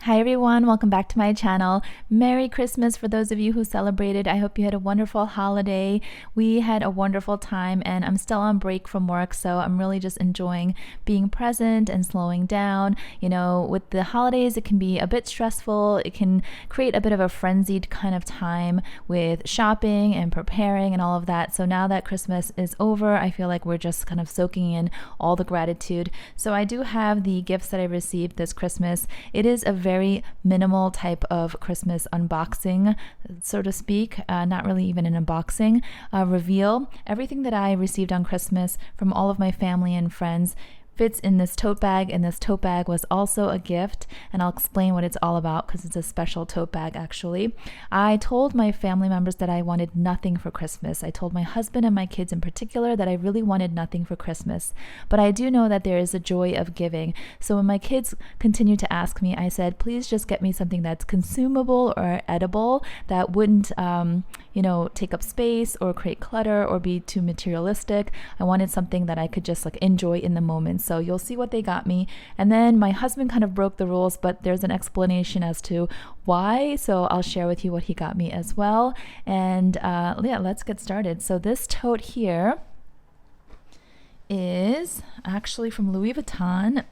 Hi everyone, welcome back to my channel. Merry Christmas for those of you who celebrated. I hope you had a wonderful holiday. We had a wonderful time and I'm still on break from work, so I'm really just enjoying being present and slowing down. You know, with the holidays it can be a bit stressful. It can create a bit of a frenzied kind of time with shopping and preparing and all of that. So now that Christmas is over, I feel like we're just kind of soaking in all the gratitude. So I do have the gifts that I received this Christmas. It is a very minimal type of Christmas unboxing, so to speak, not really even an unboxing, reveal. Everything that I received on Christmas from all of my family and friends fits in this tote bag, and this tote bag was also a gift, and I'll explain what it's all about because it's a special tote bag actually. I told my family members that I wanted nothing for Christmas. I told my husband and my kids in particular that I really wanted nothing for Christmas, but I do know that there is a joy of giving. So when my kids continued to ask me, I said, please just get me something that's consumable or edible that wouldn't take up space or create clutter or be too materialistic. I wanted something that I could just like enjoy in the moment. So you'll see what they got me. And then my husband kind of broke the rules, but there's an explanation as to why. So I'll share with you what he got me as well. And yeah, let's get started. So this tote here is actually from Louis Vuitton.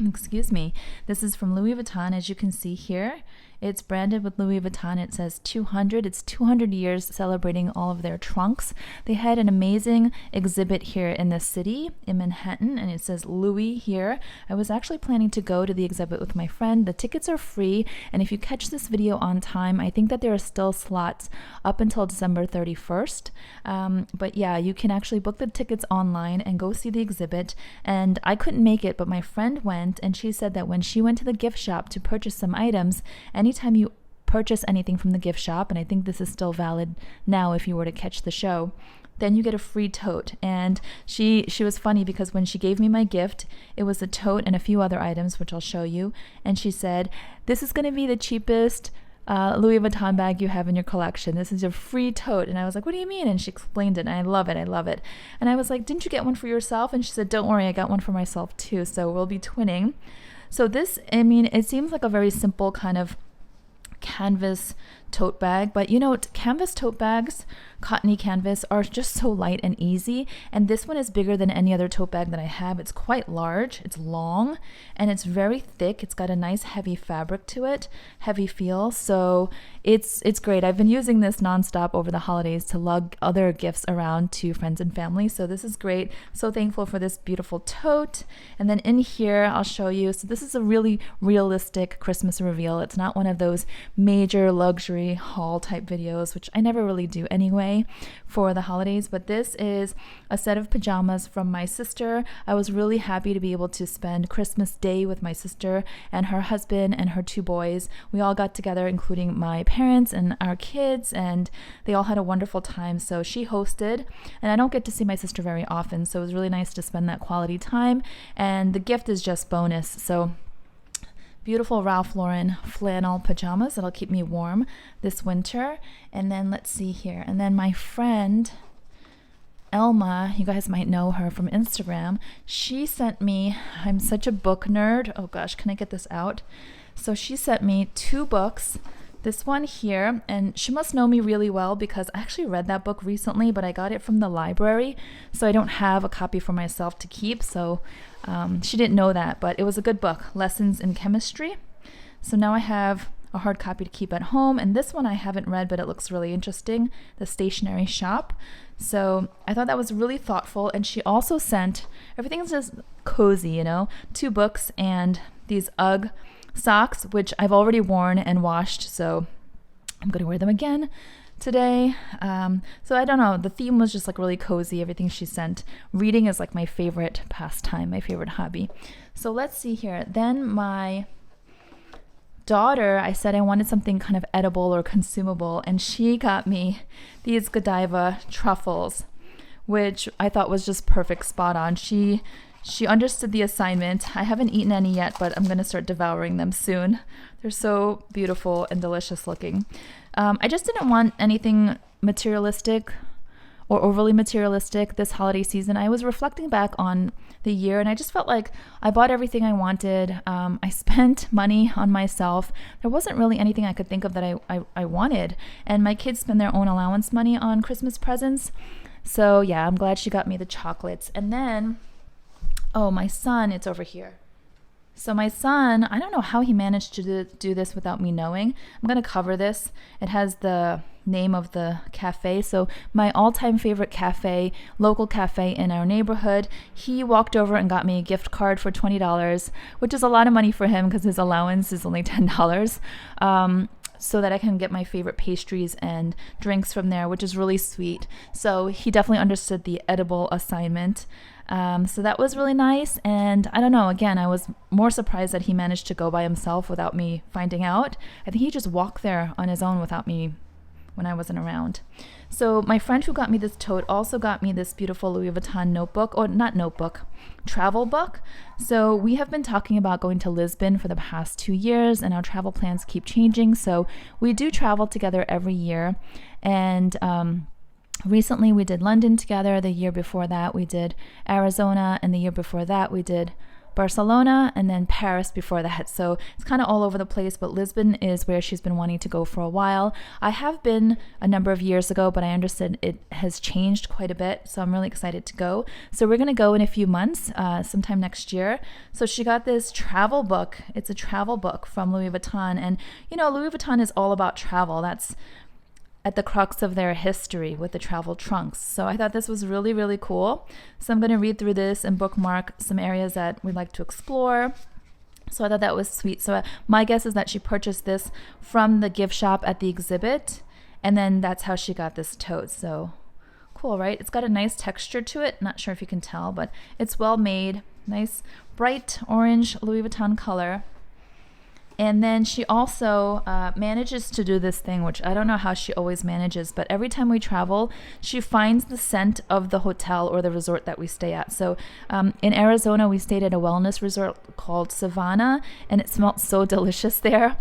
Excuse me. This is from Louis Vuitton, as you can see here. It's branded with Louis Vuitton. It says 200. It's 200 years celebrating all of their trunks. They had an amazing exhibit here in the city in Manhattan, and it says Louis here. I was actually planning to go to the exhibit with my friend. The tickets are free, and if you catch this video on time, I think that there are still slots up until December 31st. But yeah, you can actually book the tickets online and go see the exhibit. And I couldn't make it, but my friend went, and she said that when she went to the gift shop to purchase some items, anytime you purchase anything from the gift shop, and I think this is still valid now if you were to catch the show, then you get a free tote. And she was funny because when she gave me my gift, it was a tote and a few other items, which I'll show you. And she said, this is going to be the cheapest Louis Vuitton bag you have in your collection. This is a free tote. And I was like, what do you mean? And she explained it, and I love it. I love it. And I was like, didn't you get one for yourself? And she said, don't worry, I got one for myself too. So we'll be twinning. So this, I mean, it seems like a very simple kind of canvas tote bag, but you know, canvas tote bags, cottony canvas, are just so light and easy, and this one is bigger than any other tote bag that I have. It's quite large, it's long, and it's very thick. It's got a nice heavy fabric to it, heavy feel, so it's great. I've been using this nonstop over the holidays to lug other gifts around to friends and family, so this is great. So thankful for this beautiful tote. And then in here I'll show you, so this is a really realistic Christmas reveal. It's not one of those major luxury haul type videos, which I never really do anyway for the holidays, but this is a set of pajamas from my sister. I was really happy to be able to spend Christmas Day with my sister and her husband and her two boys. We all got together, including my parents and our kids, and they all had a wonderful time. So she hosted, and I don't get to see my sister very often, so it was really nice to spend that quality time, and the gift is just bonus. So beautiful Ralph Lauren flannel pajamas that'll keep me warm this winter. And then let's see here. And then my friend Elma, you guys might know her from Instagram. She sent me, I'm such a book nerd. Oh gosh, can I get this out? So she sent me two books. This one here, and she must know me really well because I actually read that book recently, but I got it from the library, so I don't have a copy for myself to keep. So she didn't know that, but it was a good book, Lessons in Chemistry. So now I have a hard copy to keep at home, and this one I haven't read, but it looks really interesting, The Stationery Shop. So I thought that was really thoughtful. And she also sent, everything's just cozy, you know, two books and these UGG socks, which I've already worn and washed, so I'm gonna wear them again today. So I don't know, the theme was just like really cozy, everything she sent. Reading is like my favorite pastime, my favorite hobby. So let's see here. Then my daughter, I said I wanted something kind of edible or consumable, and she got me these Godiva truffles, which I thought was just perfect, spot on. She understood the assignment. I haven't eaten any yet, but I'm going to start devouring them soon. They're so beautiful and delicious looking. I just didn't want anything materialistic or overly materialistic this holiday season. I was reflecting back on the year and I just felt like I bought everything I wanted. I spent money on myself. There wasn't really anything I could think of that I wanted. And my kids spend their own allowance money on Christmas presents. So yeah, I'm glad she got me the chocolates. And then, oh, my son, it's over here. So my son, I don't know how he managed to do this without me knowing. I'm going to cover this. It has the name of the cafe. So my all-time favorite cafe, local cafe in our neighborhood, he walked over and got me a gift card for $20, which is a lot of money for him because his allowance is only $10. So that I can get my favorite pastries and drinks from there, which is really sweet. So he definitely understood the edible assignment. So that was really nice. And I don't know, again, I was more surprised that he managed to go by himself without me finding out. I think he just walked there on his own without me when I wasn't around. So my friend who got me this tote also got me this beautiful Louis Vuitton notebook, or not notebook, travel book. So we have been talking about going to Lisbon for the past 2 years, and our travel plans keep changing. So we do travel together every year. And recently we did London together. The year before that we did Arizona, and the year before that we did Barcelona, and then Paris before that. So it's kind of all over the place, but Lisbon is where she's been wanting to go for a while. I have been a number of years ago, but I understand it has changed quite a bit, so I'm really excited to go. So we're going to go in a few months, sometime next year. So she got this travel book. It's a travel book from Louis Vuitton, and you know, Louis Vuitton is all about travel. That's at the crux of their history with the travel trunks. So I thought this was really, really cool. So I'm going to read through this and bookmark some areas that we'd like to explore. So I thought that was sweet. So my guess is that she purchased this from the gift shop at the exhibit, and then that's how she got this tote. So cool, right? It's got a nice texture to it. Not sure if you can tell, but it's well made. Nice bright orange Louis Vuitton color. And then she also manages to do this thing, which I don't know how she always manages, but every time we travel, she finds the scent of the hotel or the resort that we stay at. So in Arizona, we stayed at a wellness resort called Savannah, and it smelled so delicious there.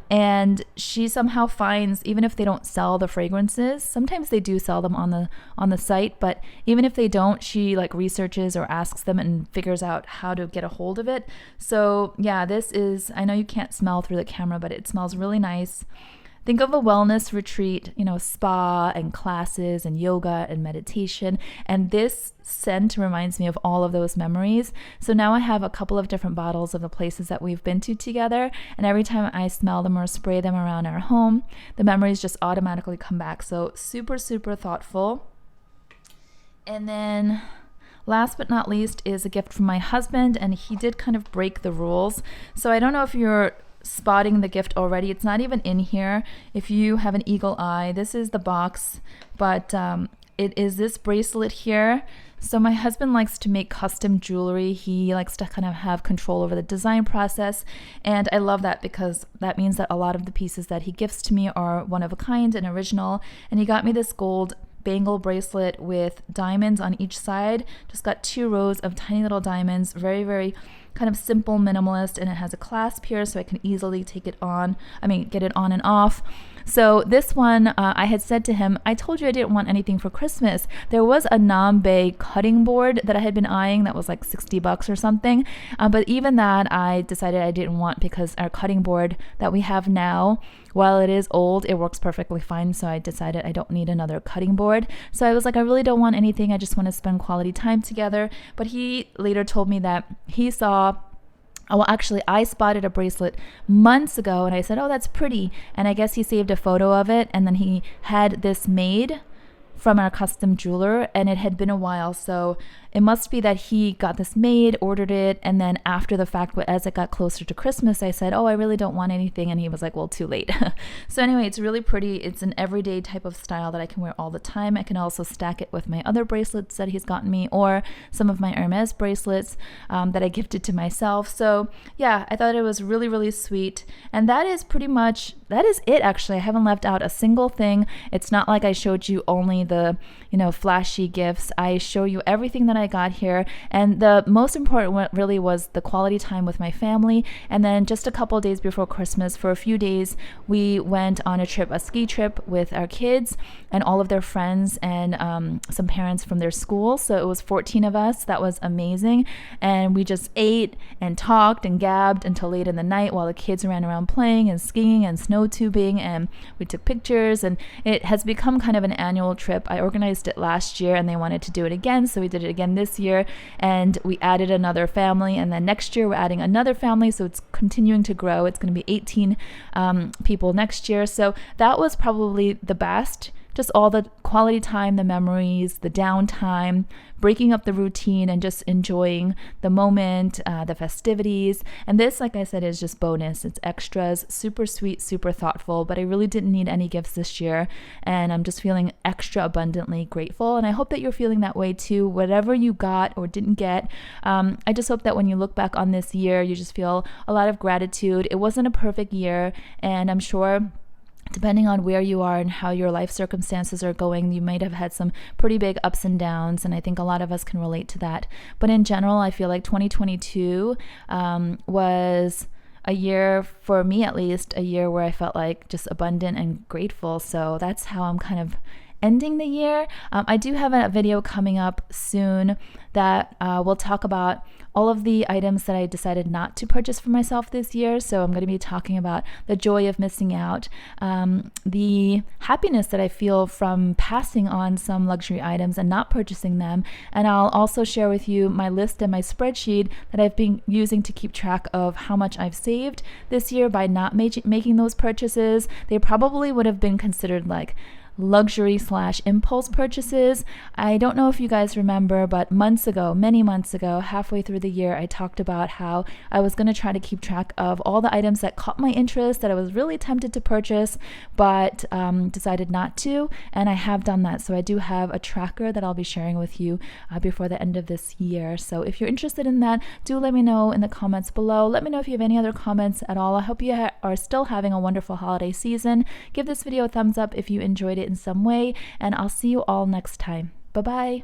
And she somehow finds, even if they don't sell the fragrances, sometimes they do sell them on the site, but even if they don't, she like researches or asks them and figures out how to get a hold of it. So yeah, this is, I know you can't smell through the camera, but it smells really nice. Think of a wellness retreat, you know, spa and classes and yoga and meditation. And this scent reminds me of all of those memories. So now I have a couple of different bottles of the places that we've been to together. And every time I smell them or spray them around our home, the memories just automatically come back. So super, super thoughtful. And then last but not least is a gift from my husband. And he did kind of break the rules. So I don't know if you're spotting the gift already. It's not even in here. If you have an eagle eye, this is the box, but it is this bracelet here. So my husband likes to make custom jewelry. He likes to kind of have control over the design process, and I love that because that means that a lot of the pieces that he gifts to me are one of a kind and original. And he got me this gold bangle bracelet with diamonds on each side. Just got 2 rows of tiny little diamonds, very, very kind of simple, minimalist, and it has a clasp here so I can easily take it on, get it on and off. So this one, I had said to him, I told you I didn't want anything for Christmas. There was a Nambe cutting board that I had been eyeing that was like $60 or something. But even that I decided I didn't want because our cutting board that we have now, while it is old, it works perfectly fine. So I decided I don't need another cutting board. So I was like, I really don't want anything. I just want to spend quality time together. But he later told me that he saw, well, actually, I spotted a bracelet months ago and I said, oh, that's pretty. And I guess he saved a photo of it. And then he had this made from our custom jeweler, and it had been a while. So it must be that he got this made, ordered it, and then after the fact, as it got closer to Christmas, I said, oh, I really don't want anything. And he was like, well, too late. So anyway, it's really pretty. It's an everyday type of style that I can wear all the time. I can also stack it with my other bracelets that he's gotten me, or some of my Hermes bracelets that I gifted to myself. So yeah, I thought it was really, really sweet. And that is it actually. I haven't left out a single thing. It's not like I showed you only the, flashy gifts. I show you everything that I got here. And the most important one really was the quality time with my family. And then just a couple days before Christmas, for a few days, we went on a ski trip with our kids and all of their friends and some parents from their school. So it was 14 of us. That was amazing. And we just ate and talked and gabbed until late in the night while the kids ran around playing and skiing and snow tubing, and we took pictures. And it has become kind of an annual trip. I organized it last year and they wanted to do it again, so we did it again this year, and we added another family, and then next year we're adding another family, so it's continuing to grow. It's going to be 18 people next year. So that was probably the best. Just all the quality time, the memories, the downtime, breaking up the routine and just enjoying the moment, the festivities. And this, like I said, is just bonus. It's extras, super sweet, super thoughtful, but I really didn't need any gifts this year. And I'm just feeling extra abundantly grateful. And I hope that you're feeling that way too, whatever you got or didn't get. I just hope that when you look back on this year, you just feel a lot of gratitude. It wasn't a perfect year, and I'm sure depending on where you are and how your life circumstances are going, you might have had some pretty big ups and downs, and I think a lot of us can relate to that. But in general, I feel like 2022 was a year, for me at least, a year where I felt like just abundant and grateful. So that's how I'm kind of ending the year. I do have a video coming up soon that will talk about all of the items that I decided not to purchase for myself this year. So I'm going to be talking about the joy of missing out, the happiness that I feel from passing on some luxury items and not purchasing them. And I'll also share with you my list and my spreadsheet that I've been using to keep track of how much I've saved this year by not making those purchases. They probably would have been considered like luxury / impulse purchases. I don't know if you guys remember, but many months ago, halfway through the year, I talked about how I was going to try to keep track of all the items that caught my interest, that I was really tempted to purchase, but decided not to, and I have done that. So I do have a tracker that I'll be sharing with you before the end of this year. So if you're interested in that, do let me know in the comments below. Let me know if you have any other comments at all. I hope you are still having a wonderful holiday season. Give this video a thumbs up if you enjoyed it in some way, and I'll see you all next time. Bye-bye.